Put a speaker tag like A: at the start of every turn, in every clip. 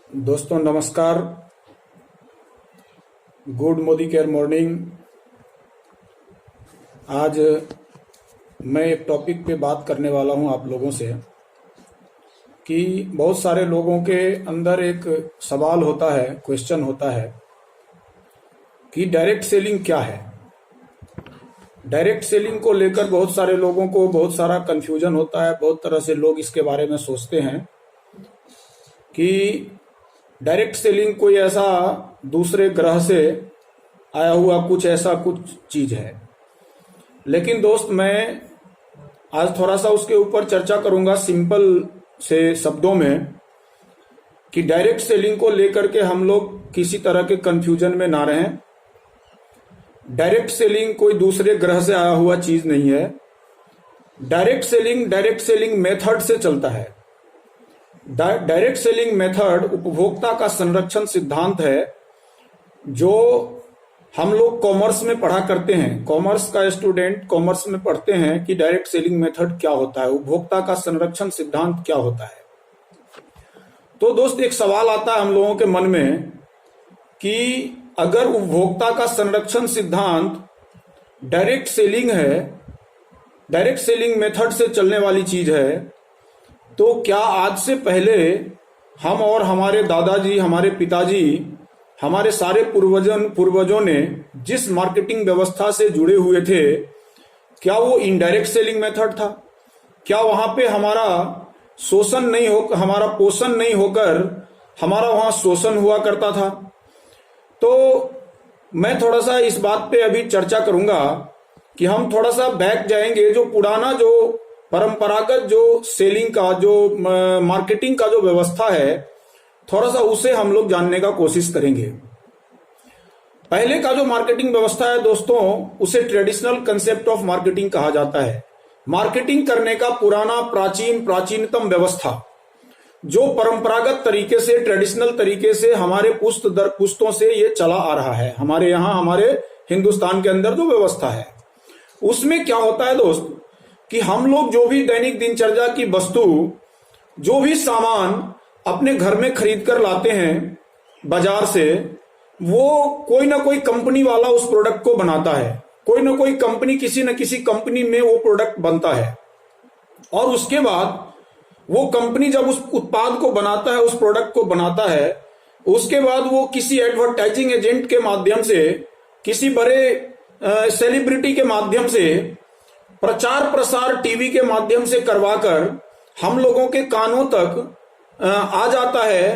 A: दोस्तों नमस्कार। Good Modi care morning. आज मैं एक टॉपिक पे बात करने वाला हूं आप लोगों से कि बहुत सारे लोगों के अंदर एक सवाल होता है, क्वेश्चन होता है कि डायरेक्ट सेलिंग क्या है। डायरेक्ट सेलिंग को लेकर बहुत सारे लोगों को बहुत सारा कंफ्यूजन होता है। बहुत तरह से लोग इसके बारे में सोचते हैं कि डायरेक्ट सेलिंग कोई ऐसा दूसरे ग्रह से आया हुआ कुछ चीज है। लेकिन दोस्त, मैं आज थोड़ा सा उसके ऊपर चर्चा करूंगा सिंपल से शब्दों में कि डायरेक्ट सेलिंग को लेकर के हम लोग किसी तरह के कंफ्यूजन में ना रहें। डायरेक्ट सेलिंग कोई दूसरे ग्रह से आया हुआ चीज नहीं है। डायरेक्ट सेलिंग मेथड से चलता है। डायरेक्ट सेलिंग मेथड उपभोक्ता का संरक्षण सिद्धांत है जो हम लोग कॉमर्स में पढ़ा करते हैं। कॉमर्स का स्टूडेंट कॉमर्स में पढ़ते हैं कि डायरेक्ट सेलिंग मेथड क्या होता है, उपभोक्ता का संरक्षण सिद्धांत क्या होता है। तो दोस्त, एक सवाल आता है हम लोगों के मन में कि अगर उपभोक्ता का संरक्षण सिद्धांत डायरेक्ट सेलिंग है, डायरेक्ट सेलिंग मेथड से चलने वाली चीज है, तो क्या आज से पहले हम और हमारे दादाजी, हमारे पिताजी, हमारे सारे पूर्वजों ने जिस मार्केटिंग व्यवस्था से जुड़े हुए थे, क्या वो इनडायरेक्ट सेलिंग मेथड था? क्या वहां पे हमारा पोषण नहीं होकर हमारा वहां शोषण हुआ करता था? तो मैं थोड़ा सा इस बात पे अभी चर्चा करूंगा कि हम थोड़ा सा बैक जाएंगे। जो पुराना, जो परंपरागत जो सेलिंग का, जो मार्केटिंग का जो व्यवस्था है, थोड़ा सा उसे हम लोग जानने का कोशिश करेंगे। पहले का जो मार्केटिंग व्यवस्था है दोस्तों, उसे ट्रेडिशनल कंसेप्ट ऑफ मार्केटिंग कहा जाता है। मार्केटिंग करने का पुराना प्राचीनतम व्यवस्था जो परंपरागत तरीके से, ट्रेडिशनल तरीके से हमारे पुश्त दर पुश्तों से ये चला आ रहा है। हमारे यहाँ, हमारे हिंदुस्तान के अंदर जो व्यवस्था है, उसमें क्या होता है दोस्त कि हम लोग जो भी दैनिक दिनचर्या की वस्तु, जो भी सामान अपने घर में खरीद कर लाते हैं बाजार से, वो कोई ना कोई कंपनी वाला उस प्रोडक्ट को बनाता है। कोई ना कोई कंपनी, किसी न किसी कंपनी में वो प्रोडक्ट बनता है। और उसके बाद वो कंपनी जब उस उत्पाद को बनाता है, उस प्रोडक्ट को बनाता है, उसके बाद वो किसी एडवर्टाइजिंग एजेंट के माध्यम से, किसी बड़े सेलिब्रिटी के माध्यम से, प्रचार प्रसार टीवी के माध्यम से करवाकर हम लोगों के कानों तक आ जाता है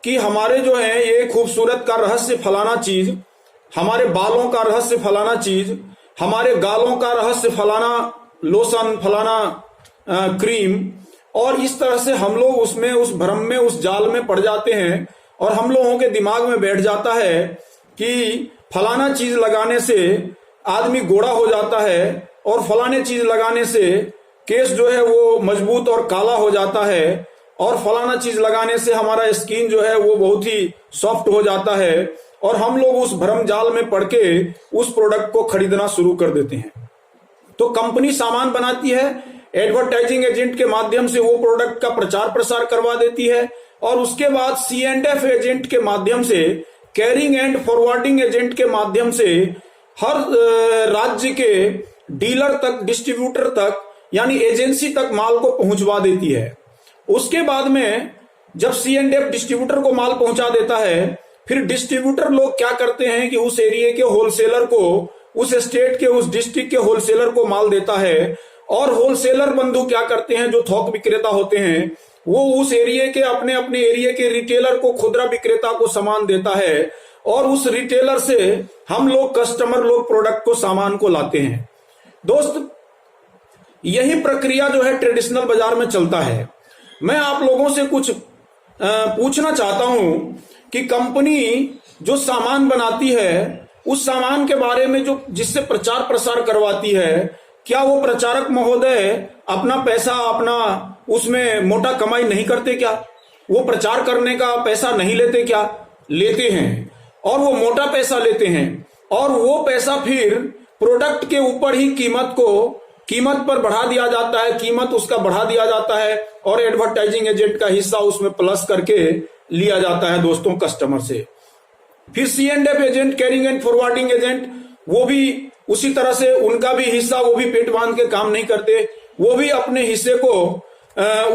A: कि हमारे जो है ये खूबसूरत का रहस्य फलाना चीज, हमारे बालों का रहस्य फलाना चीज, हमारे गालों का रहस्य फलाना लोशन, फलाना क्रीम। और इस तरह से हम लोग उसमें, उस भ्रम में, उस जाल में पड़ जाते हैं और हम लोगों के दिमाग में बैठ जाता है कि फलाना चीज लगाने से आदमी गोरा हो जाता है और फलाने चीज लगाने से केस जो है वो मजबूत और काला हो जाता है और फलाना चीज लगाने से हमारा स्किन जो है वो बहुत ही सॉफ्ट हो जाता है। और हम लोग उस भ्रम जाल में पड़ के उस प्रोडक्ट को खरीदना शुरू कर देते हैं। तो कंपनी सामान बनाती है, एडवर्टाइजिंग एजेंट के माध्यम से वो प्रोडक्ट का प्रचार प्रसार करवा देती है और उसके बाद C&F एजेंट के माध्यम से, कैरिंग एंड फॉरवर्डिंग एजेंट के माध्यम से हर राज्य के डीलर तक, डिस्ट्रीब्यूटर तक, यानी एजेंसी तक माल को पहुंचवा देती है। उसके बाद में जब C&F डिस्ट्रीब्यूटर को माल पहुंचा देता है, फिर डिस्ट्रीब्यूटर लोग क्या करते हैं कि उस एरिया के होलसेलर को, उस स्टेट के, उस डिस्ट्रिक्ट के होलसेलर को माल देता है। और होलसेलर बंधु क्या करते हैं, जो थोक विक्रेता होते हैं, वो उस एरिया के, अपने अपने एरिया के रिटेलर को, खुदरा विक्रेता को सामान देता है और उस रिटेलर से हम लोग, कस्टमर लोग, प्रोडक्ट को, सामान को लाते हैं। दोस्त, यही प्रक्रिया जो है ट्रेडिशनल बाजार में चलता है। मैं आप लोगों से कुछ पूछना चाहता हूं कि कंपनी जो सामान बनाती है, उस सामान के बारे में जो जिससे प्रचार प्रसार करवाती है, क्या वो प्रचारक महोदय अपना पैसा, अपना उसमें मोटा कमाई नहीं करते क्या? वो प्रचार करने का पैसा नहीं लेते क्या? लेते हैं, और वो मोटा पैसा लेते हैं और वो पैसा फिर प्रोडक्ट के ऊपर ही कीमत को कीमत पर बढ़ा दिया जाता है, कीमत उसका बढ़ा दिया जाता है और एडवर्टाइजिंग एजेंट का हिस्सा उसमें प्लस करके लिया जाता है दोस्तों कस्टमर से। फिर C&F agent, carrying and forwarding agent, वो भी उसी तरह से उनका भी हिस्सा, वो भी पेट बांध के काम नहीं करते, वो भी अपने हिस्से को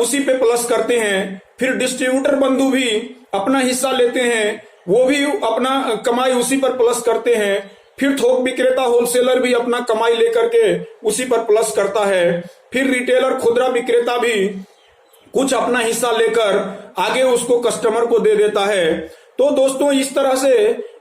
A: उसी पे प्लस करते हैं। फिर डिस्ट्रीब्यूटर बंधु भी अपना हिस्सा लेते हैं, वो भी अपना कमाई उसी पर प्लस करते हैं। फिर थोक विक्रेता होलसेलर भी अपना कमाई लेकर के उसी पर प्लस करता है। फिर रिटेलर खुदरा विक्रेता भी कुछ अपना हिस्सा लेकर आगे उसको कस्टमर को दे देता है। तो दोस्तों इस तरह से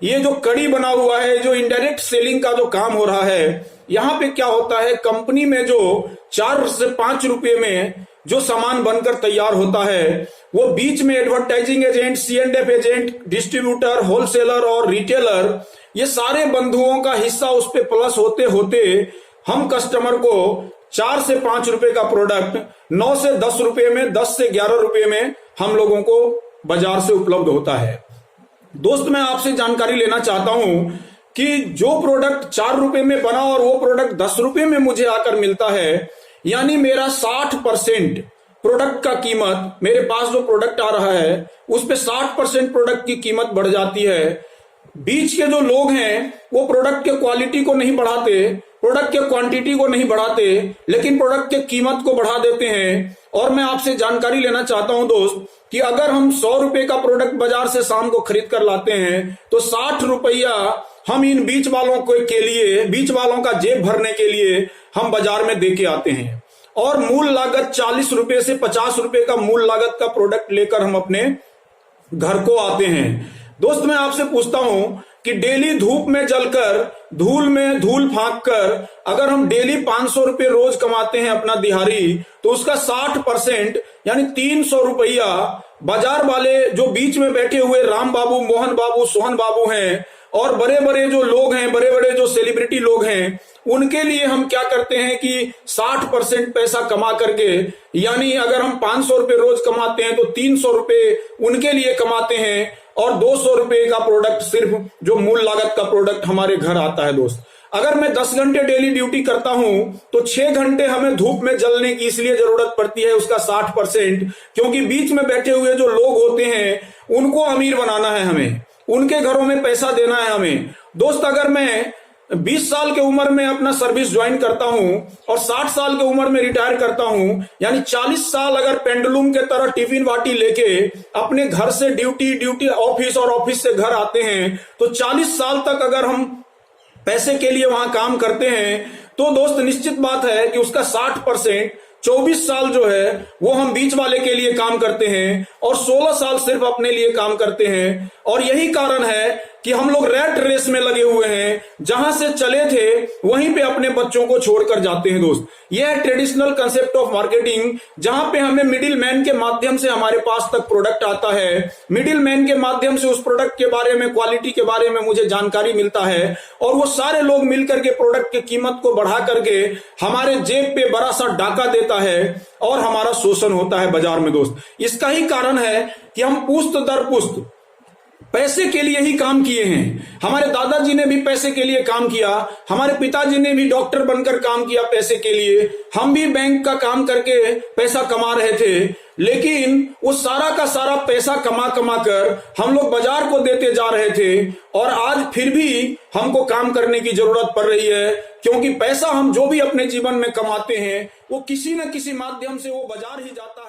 A: ये जो कड़ी बना हुआ है, जो इनडायरेक्ट सेलिंग का जो काम हो रहा है, यहाँ पे क्या होता है, कंपनी में जो 4 से 5 रुपए में जो सामान बनकर तैयार होता है, वो बीच में advertising agent, C&F agent, distributor, wholesaler और रिटेलर, ये सारे बंधुओं का हिस्सा उस पे प्लस होते होते हम कस्टमर को 4 से 5 रुपए का प्रोडक्ट 9 से 10 रुपए में, 10 से 11 रुपए में हम लोगों को बाजार से उपलब्ध होता है। दोस्त मैं आपसे जानकारी लेना चाहता हूं कि जो प्रोडक्ट 4 रुपए में बना और वो प्रोडक्ट 10 रुपए में मुझे आकर मिलता है, यानी मेरा 60% प्रोडक्ट का कीमत, मेरे पास जो प्रोडक्ट आ रहा है उस पे 60% प्रोडक्ट की कीमत बढ़ जाती है। बीच के जो लोग हैं वो प्रोडक्ट के क्वालिटी को नहीं बढ़ाते, प्रोडक्ट के क्वांटिटी को नहीं बढ़ाते, लेकिन प्रोडक्ट के कीमत को बढ़ा देते हैं। और मैं आपसे जानकारी लेना चाहता हूं दोस्त कि अगर हम 100 रुपए का प्रोडक्ट बाजार से शाम को खरीद कर लाते हैं तो 60 रुपया हम इन बीच वालों के लिए, बीच वालों का जेब भरने के लिए हम बाजार में दे के आते हैं और मूल लागत 40 रुपए से 50 रुपए का मूल लागत का प्रोडक्ट लेकर हम अपने घर को आते हैं। दोस्त मैं आपसे पूछता हूं कि डेली धूप में जलकर, धूल में धूल फांक कर अगर हम डेली 500 रुपए रोज कमाते हैं अपना दिहाड़ी, तो उसका 60% यानी 300 रुपया बाजार वाले जो बीच में बैठे हुए राम बाबू, मोहन बाबू, सोहन बाबू हैं और बड़े बड़े जो लोग हैं, बड़े बड़े जो सेलिब्रिटी लोग हैं, उनके लिए हम क्या करते हैं कि 60% पैसा कमा करके, यानी अगर हम 500 रुपए रोज कमाते हैं तो 300 रुपए उनके लिए कमाते हैं और 200 रुपए का प्रोडक्ट, सिर्फ जो मूल लागत का प्रोडक्ट हमारे घर आता है। दोस्त अगर मैं 10 घंटे डेली ड्यूटी करता हूं तो 6 घंटे हमें धूप में जलने की इसलिए जरूरत पड़ती है, उसका 60%, क्योंकि बीच में बैठे हुए जो लोग होते हैं उनको अमीर बनाना है हमें, उनके घरों में पैसा देना है हमें। दोस्त अगर मैं 20 साल के उम्र में अपना सर्विस ज्वाइन करता हूं और 60 साल के उम्र में रिटायर करता हूं, यानी 40 साल अगर पेंडुलम के तरह टिफिन वाटी लेके अपने घर से ड्यूटी ऑफिस और ऑफिस से घर आते हैं, तो 40 साल तक अगर हम पैसे के लिए वहां काम करते हैं तो दोस्त निश्चित बात है कि उसका 60%, 24 साल जो है वो हम बीच वाले के लिए काम करते हैं और 16 साल सिर्फ अपने लिए काम करते हैं। और यही कारण है कि हम लोग रैट रेस में लगे हुए हैं, जहां से चले थे वहीं पे अपने बच्चों को छोड़कर जाते हैं। दोस्त यह है ट्रेडिशनल कंसेप्ट ऑफ मार्केटिंग, जहां पे हमें मिडिल मैन के माध्यम से हमारे पास तक प्रोडक्ट आता है, मिडिल मैन के माध्यम से उस प्रोडक्ट के बारे में, क्वालिटी के बारे में मुझे जानकारी मिलता है और वो सारे लोग मिलकर के प्रोडक्ट की कीमत को बढ़ा करके हमारे जेब पे बड़ा सा डाका देता है और हमारा शोषण होता है बाजार में। दोस्त इसका ही कारण है कि हम पुश्त दर पुश्त पैसे के लिए ही काम किए हैं। हमारे दादाजी ने भी पैसे के लिए काम किया, हमारे पिताजी ने भी डॉक्टर बनकर काम किया पैसे के लिए, हम भी बैंक का काम करके पैसा कमा रहे थे, लेकिन वो सारा का सारा पैसा कमा कमा कर हम लोग बाजार को देते जा रहे थे और आज फिर भी हमको काम करने की जरूरत पड़ रही है, क्योंकि पैसा हम जो भी अपने जीवन में कमाते हैं वो किसी न किसी माध्यम से वो बाजार ही जाता है।